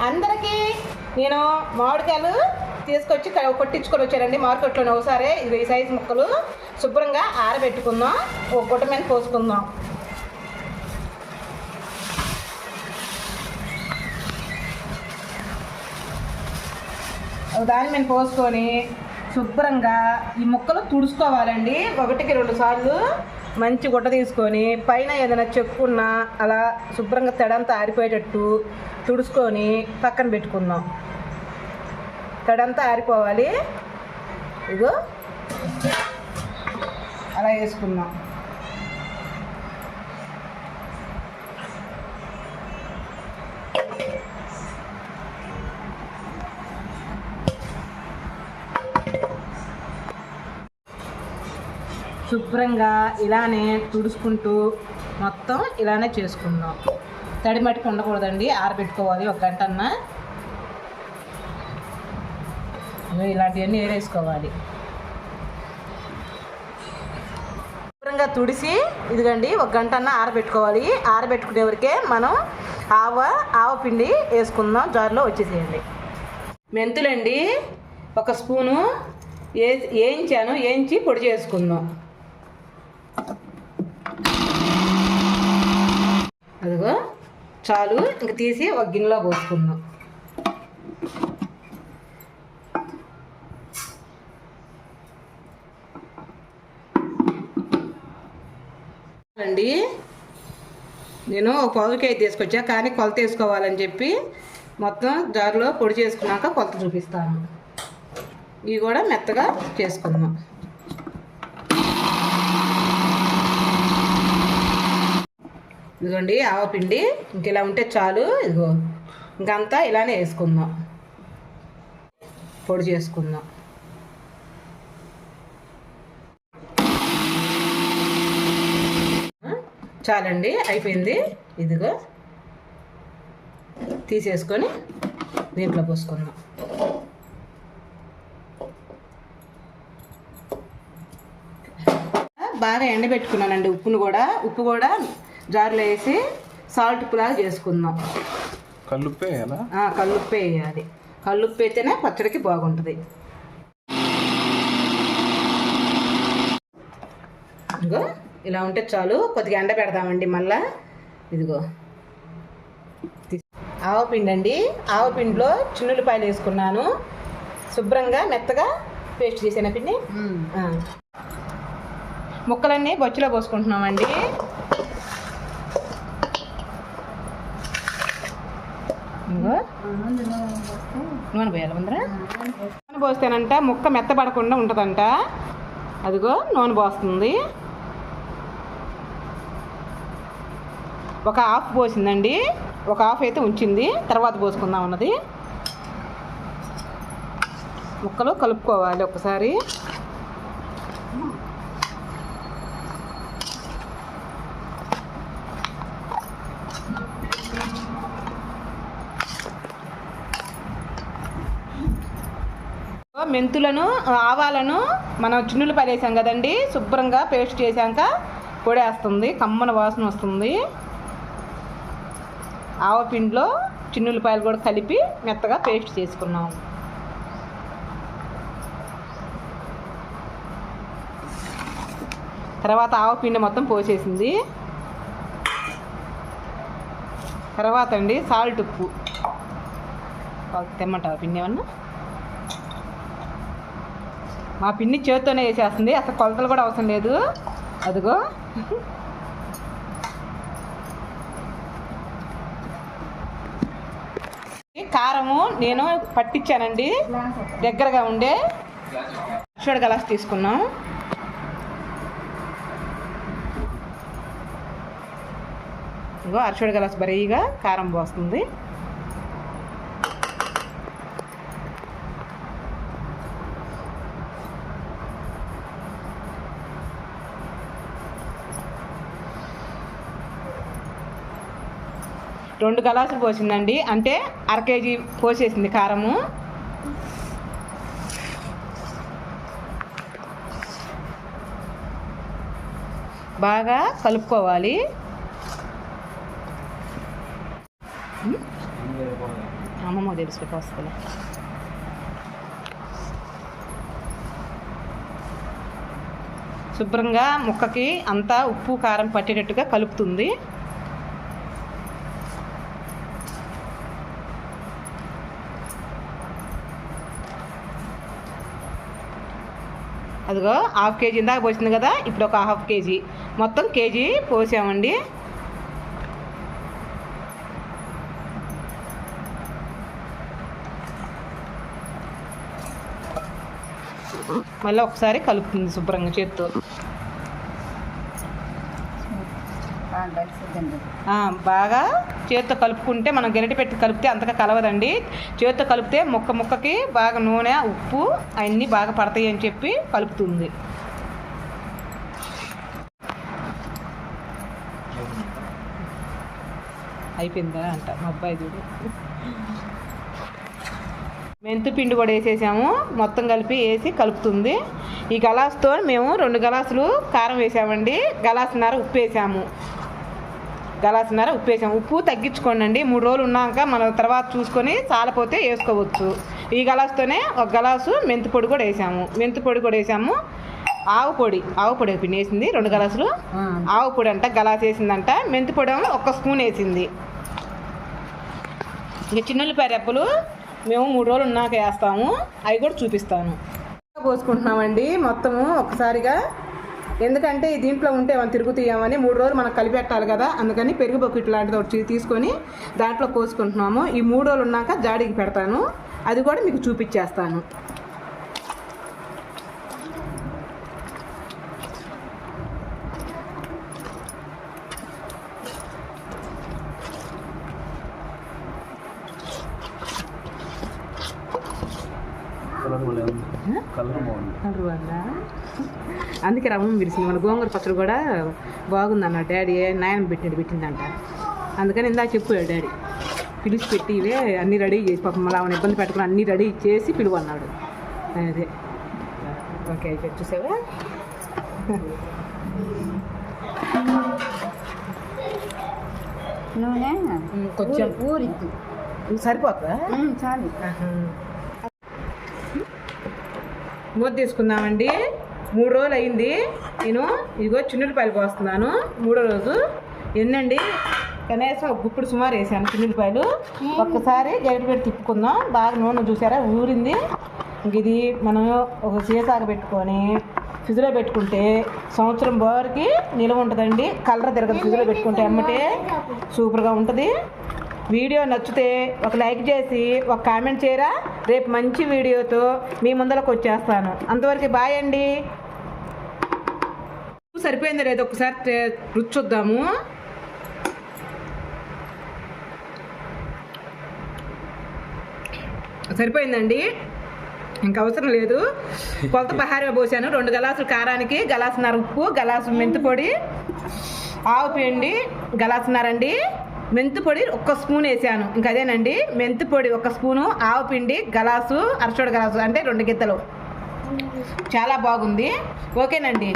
అందరికీ నేను మామిడికాయలు తీసుకొచ్చి కొట్టించుకొని వచ్చానండి మార్కెట్లోనే ఒకసారి. ఇది ఈ సైజు ముక్కలు శుభ్రంగా ఆరబెట్టుకుందాం. ఒక గుట్ట మీద పోసుకుందాం. దాని మీద పోసుకొని శుభ్రంగా ఈ ముక్కలు తుడుచుకోవాలండి. 1కి 2 సార్లు మంచి గుట్ట తీసుకొని పైన ఏదైనా చెక్కున్నా అలా శుభ్రంగా తడంతా ఆరిపోయేటట్టు తుడుచుకొని పక్కన పెట్టుకుందాం. తడంతా ఆరిపోవాలి. ఇగో అలా వేసుకుందాం. శుభ్రంగా ఇలానే తుడుచుకుంటూ మొత్తం ఇలానే చేసుకుందాం. తడి మట్టుకు ఉండకూడదండి, ఆరబెట్టుకోవాలి 1 గంటన్నా. ఇలాంటివన్నీ ఏరేసుకోవాలి. శుభ్రంగా తుడిసి ఇదిగండి 1 గంటన్నా ఆరబెట్టుకోవాలి. ఆరబెట్టుకునే వరకే మనం ఆవ పిండి వేసుకుందాం. జార్లో వచ్చేసేయండి. మెంతులండి 1 స్పూను వేయించి పొడి చేసుకుందాం. అదిగో చాలు. ఇంక తీసి 1 గిన్నెలో పోసుకుందాం. అండి నేను 1 పావు కేజీ తీసుకొచ్చా, కానీ కొలత వేసుకోవాలని చెప్పి మొత్తం జారులో పొడి చేసుకున్నాక కొలత చూపిస్తాను. ఇవి కూడా మెత్తగా చేసుకుందాం. ఇదిగోండి ఆవపిండి ఇంక ఇలా ఉంటే చాలు. ఇదిగో ఇంకంతా ఇలానే వేసుకుందాం, పొడి చేసుకుందాం. చాలండి, అయిపోయింది. ఇదిగో తీసేసుకొని దీంట్లో పోసుకుందాం. బాగా ఎండబెట్టుకున్నానండి. ఉప్పు కూడా జార్లో వేసి సాల్ట్ ఉప్పులాగా చేసుకుందాం. కల్లుప్పే వేయాలా? కల్లుప్పే వేయాలి. కల్లుప్పు అయితేనే పచ్చడికి బాగుంటుంది. ఇదిగో ఇలా ఉంటే చాలు. కొద్దిగా ఎండ పెడదామండి మళ్ళా. ఇదిగో ఆవపిండి అండి. ఆవపిండిలో చిన్నులపాయలు వేసుకున్నాను. శుభ్రంగా మెత్తగా పేస్ట్ చేసిన పిండి. ముక్కలన్నీ బొచ్చులో పోసుకుంటున్నామండి. నూనె పోయాలి ముందర. నూనె పోస్తేనంట ముక్క మెత్తపడకుండా ఉంటుందంట. అదిగో నూనె పోస్తుంది. 1 హాఫ్ పోసిందండి. 1 హాఫ్ అయితే ఉంచింది, తర్వాత పోసుకుందాం అన్నది. ముక్కలు కలుపుకోవాలి ఒకసారి. మెంతులను ఆవాలను మనం చిన్నులపాయలు వేసాం కదండి, శుభ్రంగా పేస్ట్ చేసాక పొడేస్తుంది. కమ్మన వాసన వస్తుంది. ఆవపిండిలో చిన్నులపాయలు కూడా కలిపి మెత్తగా పేస్ట్ చేసుకున్నాం. తర్వాత ఆవపిండి మొత్తం పోసేసింది. తర్వాత అండి సాల్ట్ ఉప్పు తెమ్మంటావా పిండి ఏమన్నా? మా పిండి చేతితోనే వేసేస్తుంది, అసలు కొలతలు కూడా అవసరం లేదు. అదిగో కారము నేను పట్టించానండి, దగ్గరగా ఉండే అరషోడ గ్లాస్ తీసుకున్నాం. ఇగో అరషోడ గ్లాస్ బరీగా కారం పోస్తుంది. రెండు గ్లాసులు పోసిందండి, అంటే 1/2 కేజీ పోసేసింది కారము. బాగా కలుపుకోవాలి. అమ్మమ్మ తెలుసు వస్తుంది. శుభ్రంగా ముక్కకి అంతా ఉప్పు కారం పట్టేటట్టుగా కలుపుతుంది. అదిగో 1/2 కేజీ ఇందాక పోసింది కదా, ఇప్పుడు ఒక 1/2 కేజీ, మొత్తం కేజీ పోసామండి. మళ్ళీ ఒకసారి కలుపుతుంది శుభ్రంగా చేత్తో. బాగా చేత్తో కలుపుకుంటే, మనం గరిటె పెట్టి కలిపితే అంతగా కలవదండి. చేత్తో కలిపితే ముక్కకి బాగా నూనె ఉప్పు అవన్నీ బాగా పడతాయి అని చెప్పి కలుపుతుంది. అయిపోయిందా అంట మా అబ్బాయి చూడు. మెంతు పిండి కూడా వేసేసాము, మొత్తం కలిపి వేసి కలుపుతుంది. ఈ గలాసుతో మేము 2 గలాసులు కారం వేసామండి, గలాసున్నర ఉప్పు వేసాము. ఉప్పు తగ్గించుకోండి. 3 రోజులు ఉన్నాక మనం తర్వాత చూసుకొని చాలపోతే వేసుకోవచ్చు. ఈ గలాసుతోనే 1 గలాసు మెంతి పొడి కూడా వేసాము. ఆవు పొడి పిండి వేసింది 2 గలాసులు. ఆవు పొడి అంట గలాసు వేసిందంట. మెంతి పొడి 1 స్పూన్ వేసింది. ఇక చిన్నుల్లిపాయ రెప్పలు మేము 3 రోజులు ఉన్నాక వేస్తాము, అవి కూడా చూపిస్తాను. పోసుకుంటున్నామండి మొత్తము ఒకసారిగా, ఎందుకంటే ఈ దీంట్లో ఉంటే మనం తిరుగుతామని 3 రోజులు మనం కలిపెట్టాలి కదా, అందుకని పెరుగు బకెట్ లాంటిది ఒకటి తీసుకొని దాంట్లో పోసుకుంటున్నాము. ఈ 3 రోజులు ఉన్నాక జాడీకి పెడతాను, అది కూడా మీకు చూపించేస్తాను. కలర్ బాగుందా, అందుకే రవ్వ విరిసింది. మన గోంగూర పచ్చడి కూడా బాగుందన్న డాడీ, నాయన పెట్టిందంట. అందుకని ఇందాక చెప్పాడు డాడీ, పిలిచి పెట్టి ఇవే అన్నీ రెడీ చేసి, పాపం మళ్ళీ ఆమెను ఇబ్బంది పెట్టుకుని అన్నీ రెడీ చేసి పిలువన్నాడు. అదే ఓకే అయిపోయి చూసావా. నూనె కొంచెం ఊరిద్దు, సరిపోతుందా? చాలు. మూత తీసుకుందామండి. 3 రోజులు అయింది. నేను ఇదిగో చిన్నులపాయలు పోస్తున్నాను. 3వ రోజు ఎన్నండి, కనీసం 1 గుప్పుడు సుమారు వేసాను చిన్నులపాయలు. ఒక్కసారి గరిటె పెట్టి తిప్పుకుందాం. బాగా నూనె చూసారా ఊరింది. ఇంక ఇది మనం ఒక సీసాగా పెట్టుకొని ఫ్రిడ్జ్లో పెట్టుకుంటే సంవత్సరం వరకు నిల్వ ఉంటుందండి. కలర్ తిరగదు ఫ్రిడ్జ్లో పెట్టుకుంటే, అమ్మటే సూపర్గా ఉంటుంది. వీడియో నచ్చితే ఒక లైక్ చేసి ఒక కామెంట్ చేయరా. రేపు మంచి వీడియోతో మీ ముందరకు వచ్చేస్తాను. అంతవరకు బాయ్ అండి. సరిపోయిందో లేదో ఒకసారి రుచి చూద్దాము. సరిపోయిందండి, ఇంకా అవసరం లేదు. కొలత పహారే పోసాను. 2 గలాసులు కారానికి, గలాసున్నర ఉప్పు, గలాసు మెంతి పొడి, ఆవు పిండి గలాసున్నర అండి, మెంతి పొడి 1 స్పూన్ వేసాను. ఇంకా అదేనండి, మెంతి పొడి 1 స్పూను, ఆవు పిండి గలాసు, అరచోడు గలాసు అంటే 2 గిద్దలు. చాలా బాగుంది. ఓకేనండి.